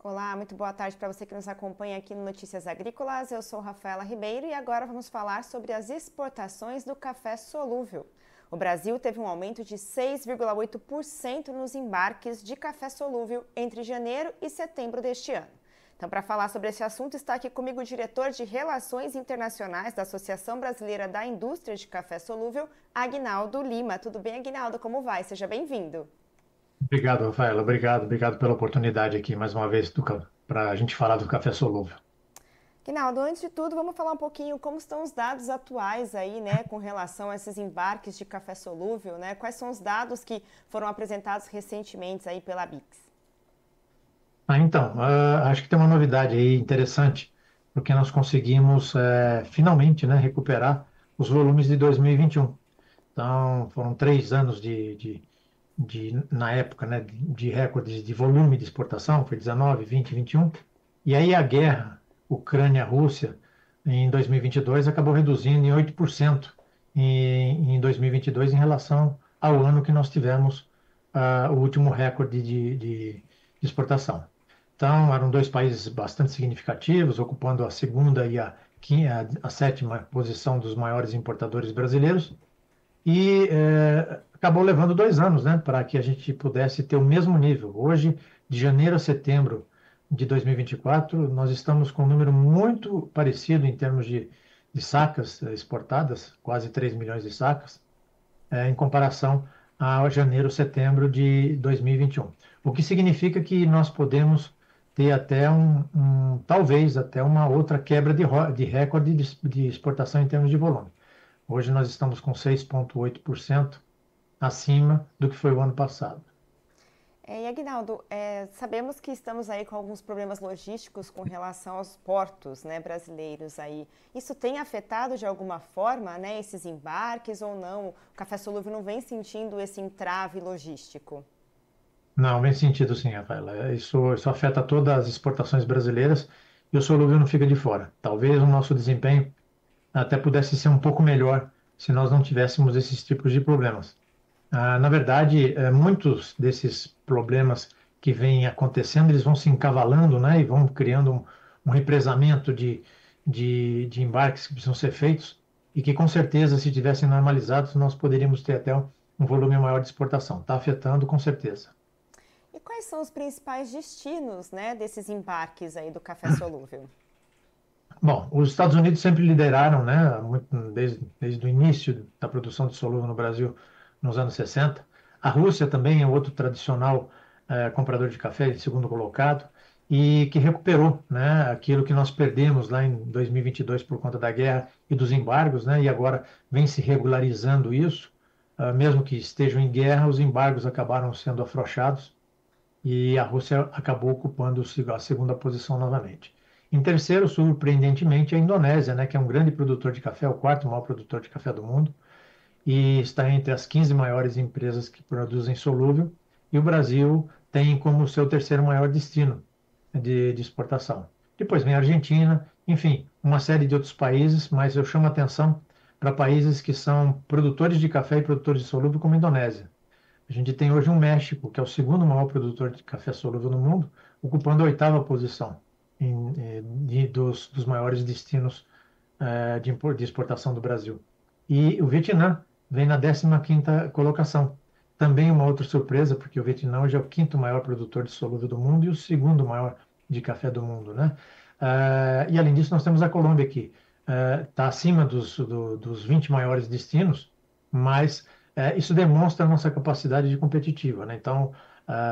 Olá, muito boa tarde para você que nos acompanha aqui no Notícias Agrícolas. Eu sou Rafaela Ribeiro e agora vamos falar sobre as exportações do café solúvel. O Brasil teve um aumento de 6,8% nos embarques de café solúvel entre janeiro e setembro deste ano. Então, para falar sobre esse assunto, está aqui comigo o diretor de Relações Internacionais da Associação Brasileira da Indústria de Café Solúvel, Aguinaldo Lima. Tudo bem, Aguinaldo? Como vai? Seja bem-vindo. Obrigado, Rafaela. Obrigado pela oportunidade aqui mais uma vez para a gente falar do café solúvel. Aguinaldo, antes de tudo, vamos falar um pouquinho como estão os dados atuais aí, né, com relação a esses embarques de café solúvel, né? Quais são os dados que foram apresentados recentemente aí pela Bix? Acho que tem uma novidade aí interessante, porque nós conseguimos finalmente, né, recuperar os volumes de 2021. Então, foram 3 anos na época, né, de recordes de volume de exportação, foi 19, 20, 21. E aí a guerra Ucrânia-Rússia em 2022 acabou reduzindo em 8% em 2022 em relação ao ano que nós tivemos o último recorde de exportação. Então, eram dois países bastante significativos, ocupando a segunda e a sétima posição dos maiores importadores brasileiros, e acabou levando 2 anos, né, para que a gente pudesse ter o mesmo nível. Hoje, de janeiro a setembro de 2024, nós estamos com um número muito parecido em termos de sacas exportadas, quase 3 milhões de sacas, em comparação a janeiro, setembro de 2021. O que significa que nós podemos ter até talvez até uma outra quebra de recorde de exportação em termos de volume. Hoje nós estamos com 6,8% acima do que foi o ano passado. E Aguinaldo, sabemos que estamos aí com alguns problemas logísticos com relação aos portos, né, brasileiros aí. Isso tem afetado de alguma forma, né, esses embarques ou não? O café solúvel não vem sentindo esse entrave logístico? Não, bem sentido sim, Rafaela. Isso afeta todas as exportações brasileiras e o solúvel não fica de fora. Talvez o nosso desempenho até pudesse ser um pouco melhor se nós não tivéssemos esses tipos de problemas. Na verdade, muitos desses problemas que vêm acontecendo, eles vão se encavalando, né, e vão criando um represamento de embarques que precisam ser feitos e que, com certeza, se tivessem normalizados, nós poderíamos ter até um volume maior de exportação. Está afetando, com certeza. E quais são os principais destinos, né, desses embarques aí do café solúvel? Bom, os Estados Unidos sempre lideraram, né, desde o início da produção de solúvel no Brasil, nos anos 60. A Rússia também é outro tradicional comprador de café, de segundo colocado, e que recuperou, né, aquilo que nós perdemos lá em 2022 por conta da guerra e dos embargos, né, e agora vem se regularizando isso. Mesmo que estejam em guerra, os embargos acabaram sendo afrouxados e a Rússia acabou ocupando a segunda posição novamente. Em terceiro, surpreendentemente, a Indonésia, né, que é um grande produtor de café, o quarto maior produtor de café do mundo, e está entre as 15 maiores empresas que produzem solúvel, e o Brasil tem como seu terceiro maior destino de exportação. Depois vem a Argentina, enfim, uma série de outros países, mas eu chamo a atenção para países que são produtores de café e produtores de solúvel, como a Indonésia. A gente tem hoje um México, que é o segundo maior produtor de café solúvel no mundo, ocupando a oitava posição dos maiores destinos de exportação do Brasil. E o Vietnã vem na 15ª colocação. Também uma outra surpresa, porque o Vietnã hoje é o quinto maior produtor de solúvel do mundo e o segundo maior de café do mundo, né? E além disso, nós temos a Colômbia que está acima dos 20 maiores destinos, mas isso demonstra a nossa capacidade de competitiva, né? Então,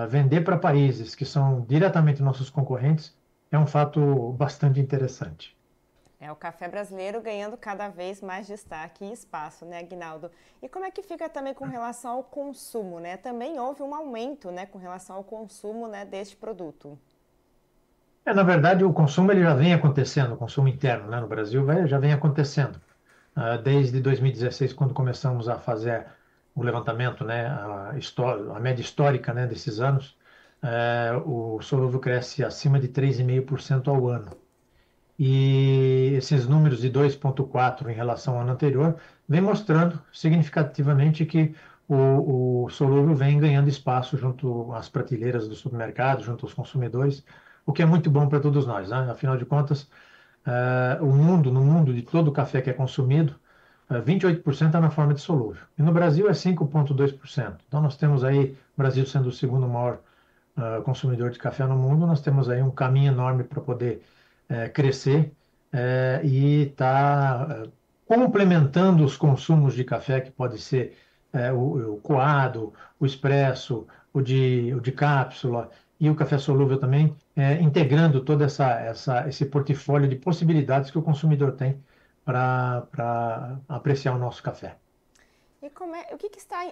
vender para países que são diretamente nossos concorrentes é um fato bastante interessante. É o café brasileiro ganhando cada vez mais destaque e espaço, né, Aguinaldo? E como é que fica também com relação ao consumo, né? Também houve um aumento, né, com relação ao consumo, né, deste produto. Na verdade, o consumo ele já vem acontecendo, o consumo interno, né, no Brasil já vem acontecendo. Desde 2016, quando começamos a fazer o levantamento, né, a média histórica, né, desses anos, o solúvel cresce acima de 3,5% ao ano. E esses números de 2,4 em relação ao ano anterior vem mostrando significativamente que o solúvel vem ganhando espaço junto às prateleiras do supermercado, junto aos consumidores, o que é muito bom para todos nós, né? Afinal de contas, no mundo de todo o café que é consumido, 28% é na forma dissolúvel. E no Brasil é 5,2%. Então nós temos aí, o Brasil sendo o segundo maior consumidor de café no mundo, nós temos aí um caminho enorme para poder crescer e estar complementando os consumos de café, que pode ser o coado, o expresso, o de cápsula e o café solúvel também, integrando todo esse portfólio de possibilidades que o consumidor tem para apreciar o nosso café. E o que está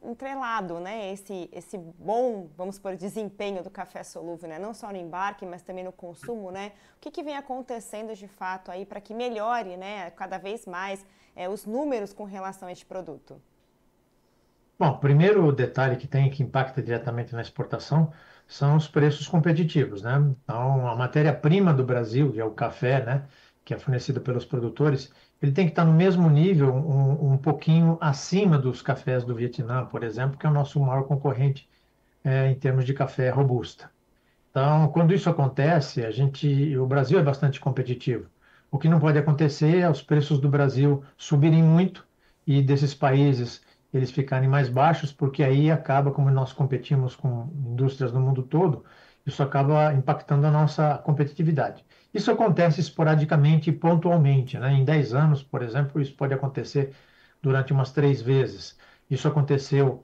entrelado, né? Esse bom, vamos supor, desempenho do café solúvel, né? Não só no embarque, mas também no consumo, né? O que vem acontecendo de fato aí para que melhore, né, cada vez mais os números com relação a este produto? Bom, o primeiro detalhe que impacta diretamente na exportação são os preços competitivos, né? Então, a matéria-prima do Brasil, que é o café, né, que é fornecido pelos produtores, ele tem que estar no mesmo nível, um pouquinho acima dos cafés do Vietnã, por exemplo, que é o nosso maior concorrente, em termos de café robusta. Então, quando isso acontece, o Brasil é bastante competitivo. O que não pode acontecer é os preços do Brasil subirem muito e desses países eles ficarem mais baixos, porque aí acaba, como nós competimos com indústrias no mundo todo, isso acaba impactando a nossa competitividade. Isso acontece esporadicamente e pontualmente, né? Em 10 anos, por exemplo, isso pode acontecer durante umas 3 vezes. Isso aconteceu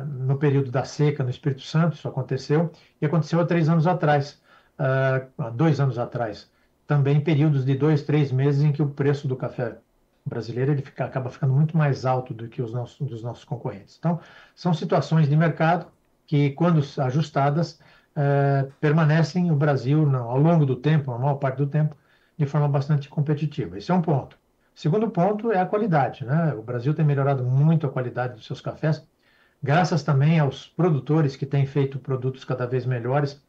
no período da seca no Espírito Santo, isso aconteceu, e aconteceu há 3 anos atrás, há 2 anos atrás. Também períodos de 2, 3 meses em que o preço do café brasileiro acaba ficando muito mais alto do que dos nossos concorrentes. Então, são situações de mercado que, quando ajustadas, permanecem o Brasil, ao longo do tempo, a maior parte do tempo, de forma bastante competitiva. Esse é um ponto. Segundo ponto é a qualidade, né? O Brasil tem melhorado muito a qualidade dos seus cafés, graças também aos produtores que têm feito produtos cada vez melhores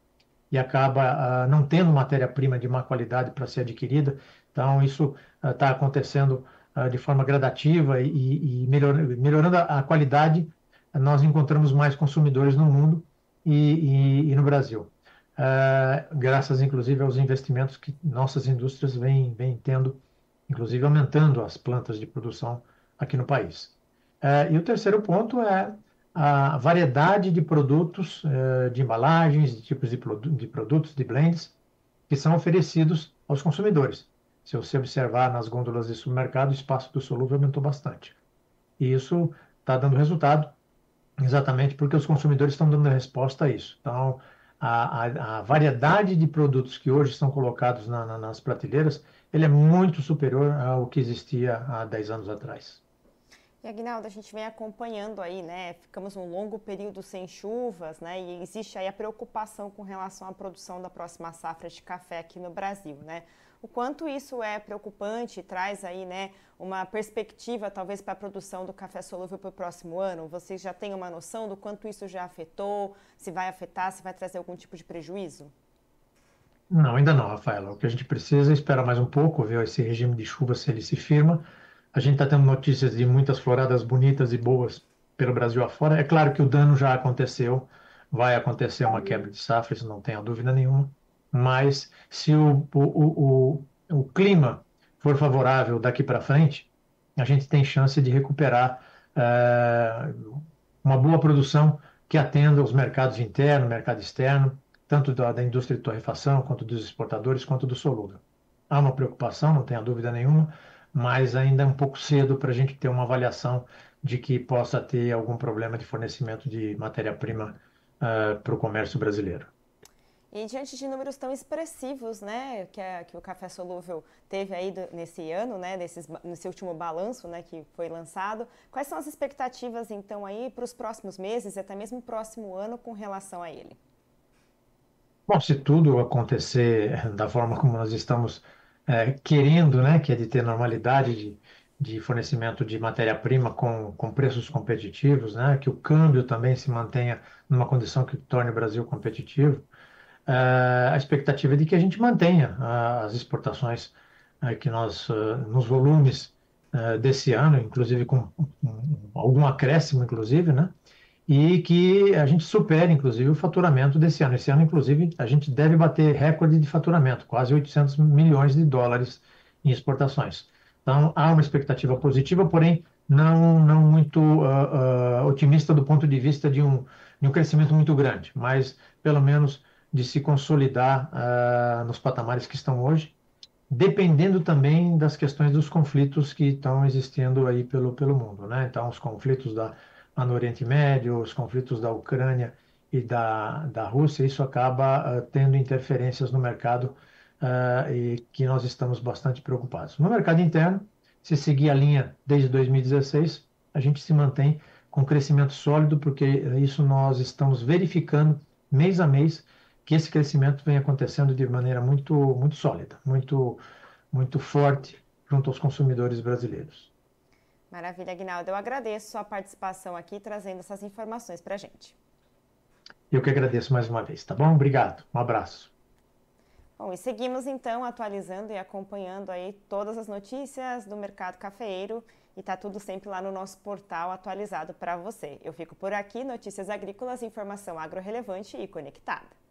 e acaba não tendo matéria-prima de má qualidade para ser adquirida. Então, isso está acontecendo de forma gradativa e melhorando a qualidade, nós encontramos mais consumidores no mundo e no Brasil. Graças, inclusive, aos investimentos que nossas indústrias vêm tendo, inclusive aumentando as plantas de produção aqui no país. E o terceiro ponto é a variedade de produtos, de embalagens, de tipos de produtos, de blends, que são oferecidos aos consumidores. Se você observar nas gôndolas de supermercado, o espaço do solúvel aumentou bastante. E isso está dando resultado exatamente porque os consumidores estão dando resposta a isso. Então, a variedade de produtos que hoje são colocados nas prateleiras, ele é muito superior ao que existia há 10 anos atrás. E Aguinaldo, a gente vem acompanhando aí, né? Ficamos um longo período sem chuvas, né? E existe aí a preocupação com relação à produção da próxima safra de café aqui no Brasil, né? O quanto isso é preocupante e traz aí, né, uma perspectiva talvez para a produção do café solúvel para o próximo ano? Vocês já têm uma noção do quanto isso já afetou, se vai afetar, se vai trazer algum tipo de prejuízo? Não, ainda não, Rafaela. O que a gente precisa é esperar mais um pouco, ver esse regime de chuva se ele se firma. A gente está tendo notícias de muitas floradas bonitas e boas pelo Brasil afora. É claro que o dano já aconteceu, vai acontecer uma quebra de safra, isso não tenha dúvida nenhuma. Mas se o clima for favorável daqui para frente, a gente tem chance de recuperar uma boa produção que atenda os mercados interno, mercado externo, tanto da indústria de torrefação, quanto dos exportadores, quanto do solúvel. Há uma preocupação, não tenha dúvida nenhuma, mas ainda é um pouco cedo para a gente ter uma avaliação de que possa ter algum problema de fornecimento de matéria-prima para o comércio brasileiro. E diante de números tão expressivos, né, que o café solúvel teve aí nesse ano, né, nesse último balanço, né, que foi lançado, quais são as expectativas então aí para os próximos meses, até mesmo o próximo ano, com relação a ele? Bom, se tudo acontecer da forma como nós estamos querendo, né, que é de ter normalidade de fornecimento de matéria-prima com preços competitivos, né, que o câmbio também se mantenha numa condição que torne o Brasil competitivo, a expectativa é de que a gente mantenha as exportações que nós, nos volumes desse ano, inclusive com algum acréscimo, inclusive, né? e que a gente supere, inclusive, o faturamento desse ano. Esse ano, inclusive, a gente deve bater recorde de faturamento, quase 800 milhões de dólares em exportações. Então, há uma expectativa positiva, porém, não muito otimista do ponto de vista de um crescimento muito grande, mas pelo menos de se consolidar nos patamares que estão hoje, dependendo também das questões dos conflitos que estão existindo aí pelo mundo, né? Então, os conflitos lá no Oriente Médio, os conflitos da Ucrânia e da Rússia, isso acaba tendo interferências no mercado e que nós estamos bastante preocupados. No mercado interno, se seguir a linha desde 2016, a gente se mantém com crescimento sólido, porque isso nós estamos verificando mês a mês que esse crescimento vem acontecendo de maneira muito sólida, muito forte junto aos consumidores brasileiros. Maravilha, Aguinaldo. Eu agradeço a participação aqui, trazendo essas informações para a gente. Eu que agradeço mais uma vez, tá bom? Obrigado, um abraço. Bom, e seguimos então atualizando e acompanhando aí todas as notícias do mercado cafeeiro e tá tudo sempre lá no nosso portal atualizado para você. Eu fico por aqui, notícias agrícolas, informação agro relevante e conectada.